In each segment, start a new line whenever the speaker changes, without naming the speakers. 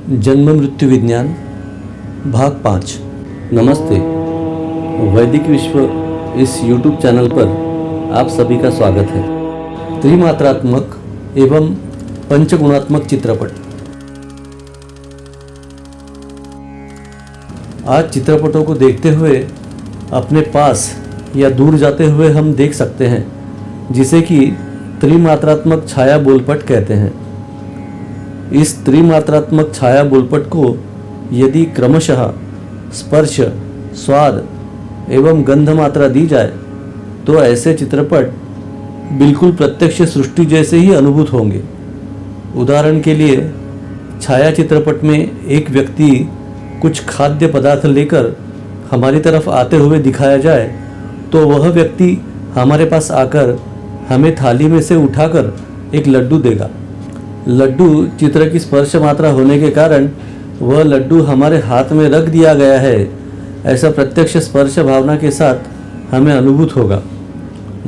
जन्म मृत्यु विज्ञान भाग 5। नमस्ते। वैदिक विश्व इस YouTube चैनल पर आप सभी का स्वागत है। त्रिमात्रात्मक एवं पंचगुणात्मक चित्रपट। आज चित्रपटों को देखते हुए अपने पास या दूर जाते हुए हम देख सकते हैं, जिसे कि त्रिमात्रात्मक छाया बोलपट कहते हैं। इस त्रिमात्रात्मक छाया बोलपट को यदि क्रमशः स्पर्श, स्वाद एवं गंध मात्रा दी जाए तो ऐसे चित्रपट बिल्कुल प्रत्यक्ष सृष्टि जैसे ही अनुभूत होंगे। उदाहरण के लिए, छाया चित्रपट में एक व्यक्ति कुछ खाद्य पदार्थ लेकर हमारी तरफ आते हुए दिखाया जाए तो वह व्यक्ति हमारे पास आकर हमें थाली में से उठाकर एक लड्डू देगा। लड्डू चित्र की स्पर्श मात्रा होने के कारण वह लड्डू हमारे हाथ में रख दिया गया है, ऐसा प्रत्यक्ष स्पर्श भावना के साथ हमें अनुभूत होगा।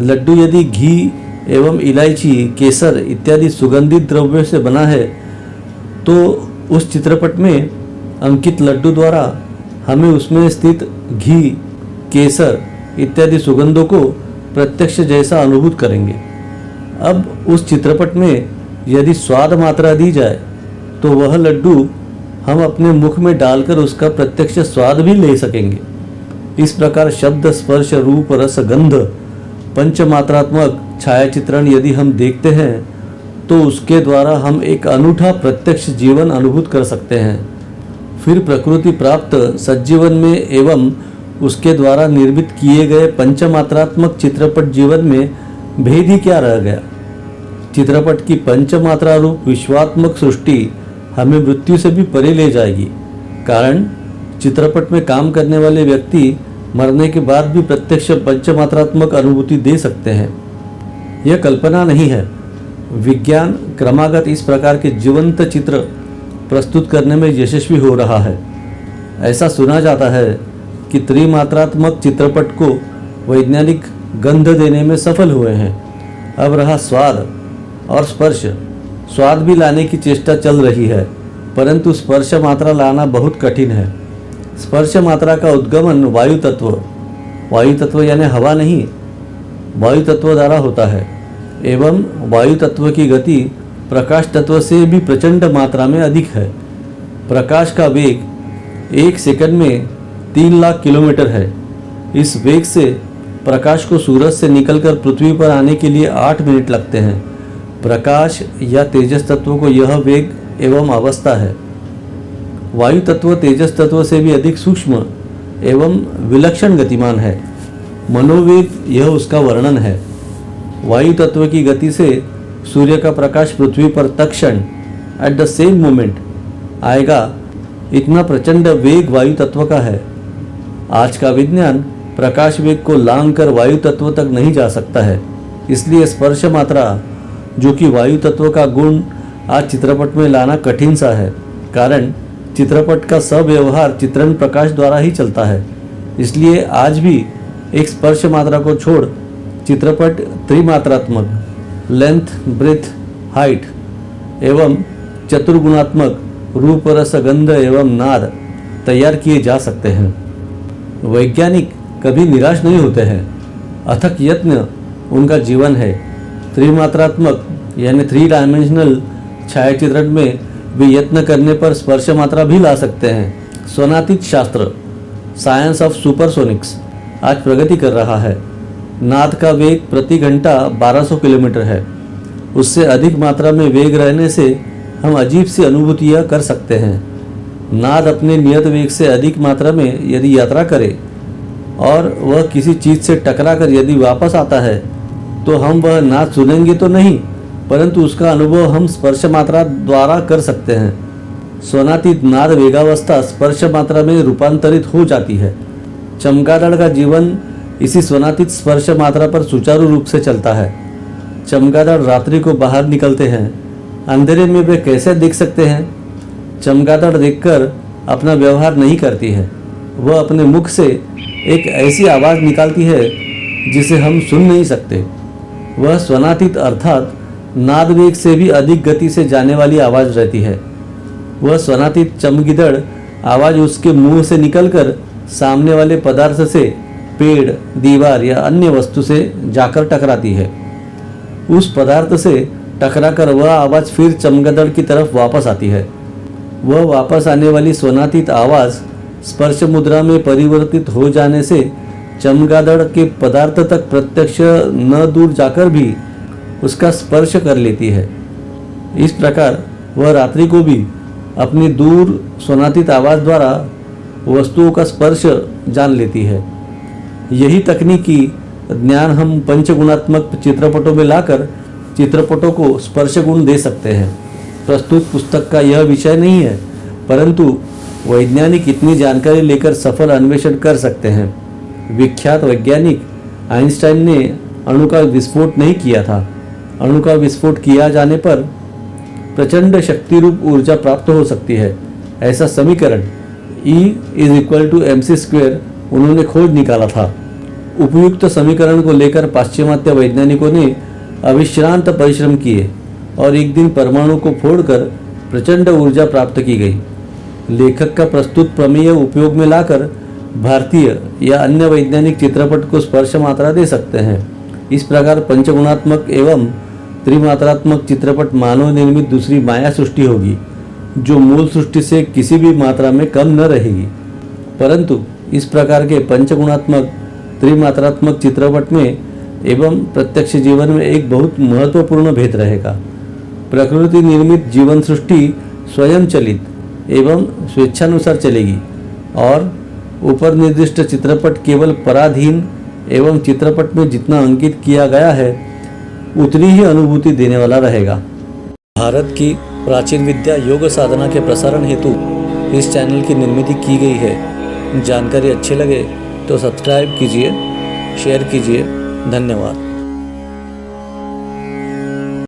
लड्डू यदि घी एवं इलायची, केसर इत्यादि सुगंधित द्रव्यों से बना है तो उस चित्रपट में अंकित लड्डू द्वारा हमें उसमें स्थित घी, केसर इत्यादि सुगंधों को प्रत्यक्ष जैसा अनुभूत करेंगे। अब उस चित्रपट में यदि स्वाद मात्रा दी जाए तो वह लड्डू हम अपने मुख में डालकर उसका प्रत्यक्ष स्वाद भी ले सकेंगे। इस प्रकार शब्द, स्पर्श, रूप, रस, गंध पंचमात्रात्मक छायाचित्रण यदि हम देखते हैं तो उसके द्वारा हम एक अनूठा प्रत्यक्ष जीवन अनुभूत कर सकते हैं। फिर प्रकृति प्राप्त सज्जीवन में एवं उसके द्वारा निर्मित किए गए पंचमात्रात्मक चित्रपट जीवन में भेद ही क्या रह गया। चित्रपट की पंचमात्रा रूप विश्वात्मक सृष्टि हमें मृत्यु से भी परे ले जाएगी। कारण चित्रपट में काम करने वाले व्यक्ति मरने के बाद भी प्रत्यक्ष पंचमात्रात्मक अनुभूति दे सकते हैं। यह कल्पना नहीं है। विज्ञान क्रमागत इस प्रकार के जीवंत चित्र प्रस्तुत करने में यशस्वी हो रहा है। ऐसा सुना जाता है कि त्रिमात्रात्मक चित्रपट को वैज्ञानिक गंध देने में सफल हुए हैं। अब रहा स्वाद और स्पर्श। स्वाद भी लाने की चेष्टा चल रही है, परंतु स्पर्श मात्रा लाना बहुत कठिन है। स्पर्श मात्रा का उद्गमन वायु तत्व यानी हवा नहीं, वायु तत्व द्वारा होता है एवं वायु तत्व की गति प्रकाश तत्व से भी प्रचंड मात्रा में अधिक है। प्रकाश का वेग 1 सेकंड में 3 लाख किलोमीटर है। इस वेग से प्रकाश को सूरज से निकलकर पृथ्वी पर आने के लिए 8 मिनट लगते हैं। प्रकाश या तेजस तत्व को यह वेग एवं अवस्था है। वायु तत्व तेजस तत्व से भी अधिक सूक्ष्म एवं विलक्षण गतिमान है। मनोवेग यह उसका वर्णन है। वायु तत्व की गति से सूर्य का प्रकाश पृथ्वी पर तत्क्षण एट द सेम मोमेंट आएगा, इतना प्रचंड वेग वायु तत्व का है। आज का विज्ञान प्रकाश वेग को लांघकर वायु तत्व तक नहीं जा सकता है। इसलिए स्पर्श मात्रा, जो कि वायु तत्व का गुण, आज चित्रपट में लाना कठिन सा है। कारण चित्रपट का सब व्यवहार चित्रण प्रकाश द्वारा ही चलता है। इसलिए आज भी एक स्पर्श मात्रा को छोड़ चित्रपट त्रिमात्रात्मक लेंथ, ब्रेथ, हाइट एवं चतुर्गुणात्मक रूप, रस, गंध एवं नाद तैयार किए जा सकते हैं। वैज्ञानिक कभी निराश नहीं होते हैं। अथक यत्न उनका जीवन है। त्रिमात्रात्मक यानी 3 डायमेंशनल छायाचित्रण में भी यत्न करने पर स्पर्श मात्रा भी ला सकते हैं। स्वनातीत शास्त्र, साइंस ऑफ सुपरसोनिक्स, आज प्रगति कर रहा है। नाद का वेग प्रति घंटा 1200 किलोमीटर है। उससे अधिक मात्रा में वेग रहने से हम अजीब सी अनुभूतियाँ कर सकते हैं। नाद अपने नियत वेग से अधिक मात्रा में यदि यात्रा करे और वह किसी चीज़ से टकरा कर यदि वापस आता है तो हम वह नाद सुनेंगे तो नहीं, परंतु उसका अनुभव हम स्पर्श मात्रा द्वारा कर सकते हैं। स्वनातीत नाद वेगावस्था स्पर्श मात्रा में रूपांतरित हो जाती है। चमगादड़ का जीवन इसी स्वनातीत स्पर्श मात्रा पर सुचारू रूप से चलता है। चमगादड़ रात्रि को बाहर निकलते हैं। अंधेरे में वे कैसे देख सकते हैं? चमगादड़ देखकर अपना व्यवहार नहीं करती है। वह अपने मुख से एक ऐसी आवाज़ निकालती है जिसे हम सुन नहीं सकते। वह स्वनातीत अर्थात नाद वेग से भी अधिक गति से जाने वाली आवाज़ रहती है। वह स्वनातीत चमगिदड़ आवाज़ उसके मुंह से निकलकर सामने वाले पदार्थ से, पेड़, दीवार या अन्य वस्तु से जाकर टकराती है। उस पदार्थ से टकराकर वह आवाज़ फिर चमगादड़ की तरफ वापस आती है। वह वापस आने वाली स्वनातीत आवाज़ स्पर्श मुद्रा में परिवर्तित हो जाने से चमगादड़ के पदार्थ तक प्रत्यक्ष न दूर जाकर भी उसका स्पर्श कर लेती है। इस प्रकार वह रात्रि को भी अपनी दूर स्वनातीत आवाज़ द्वारा वस्तुओं का स्पर्श जान लेती है। यही तकनीकी ज्ञान हम पंचगुणात्मक चित्रपटों में लाकर चित्रपटों को स्पर्श गुण दे सकते हैं। प्रस्तुत पुस्तक का यह विषय नहीं है, परंतु वैज्ञानिक इतनी जानकारी लेकर सफल अन्वेषण कर सकते हैं। विख्यात वैज्ञानिक आइंस्टाइन ने अणु का विस्फोट नहीं किया था। अणु का विस्फोट किया जाने पर प्रचंड शक्ति रूप ऊर्जा प्राप्त हो सकती है, ऐसा समीकरण E = mc² उन्होंने खोज निकाला था। उपयुक्त समीकरण को लेकर पाश्चिमात्य वैज्ञानिकों ने अविश्रांत परिश्रम किए और एक दिन परमाणु को फोड़कर प्रचंड ऊर्जा प्राप्त की गई। लेखक का प्रस्तुत प्रमेय उपयोग में लाकर भारतीय या अन्य वैज्ञानिक चित्रपट को स्पर्श मात्रा दे सकते हैं। इस प्रकार पंचगुणात्मक एवं त्रिमात्रात्मक चित्रपट मानव निर्मित दूसरी माया सृष्टि होगी, जो मूल सृष्टि से किसी भी मात्रा में कम न रहेगी। परंतु इस प्रकार के पंचगुणात्मक त्रिमात्रात्मक चित्रपट में एवं प्रत्यक्ष जीवन में एक बहुत महत्वपूर्ण भेद रहेगा। प्रकृति निर्मित जीवन सृष्टि स्वयं चलित एवं स्वेच्छानुसार चलेगी और ऊपर निर्दिष्ट चित्रपट केवल पराधीन एवं चित्रपट में जितना अंकित किया गया है उतनी ही अनुभूति देने वाला रहेगा। भारत की प्राचीन विद्या योग साधना के प्रसारण हेतु इस चैनल की निर्मित की गई है। जानकारी अच्छी लगे तो सब्सक्राइब कीजिए, शेयर कीजिए। धन्यवाद।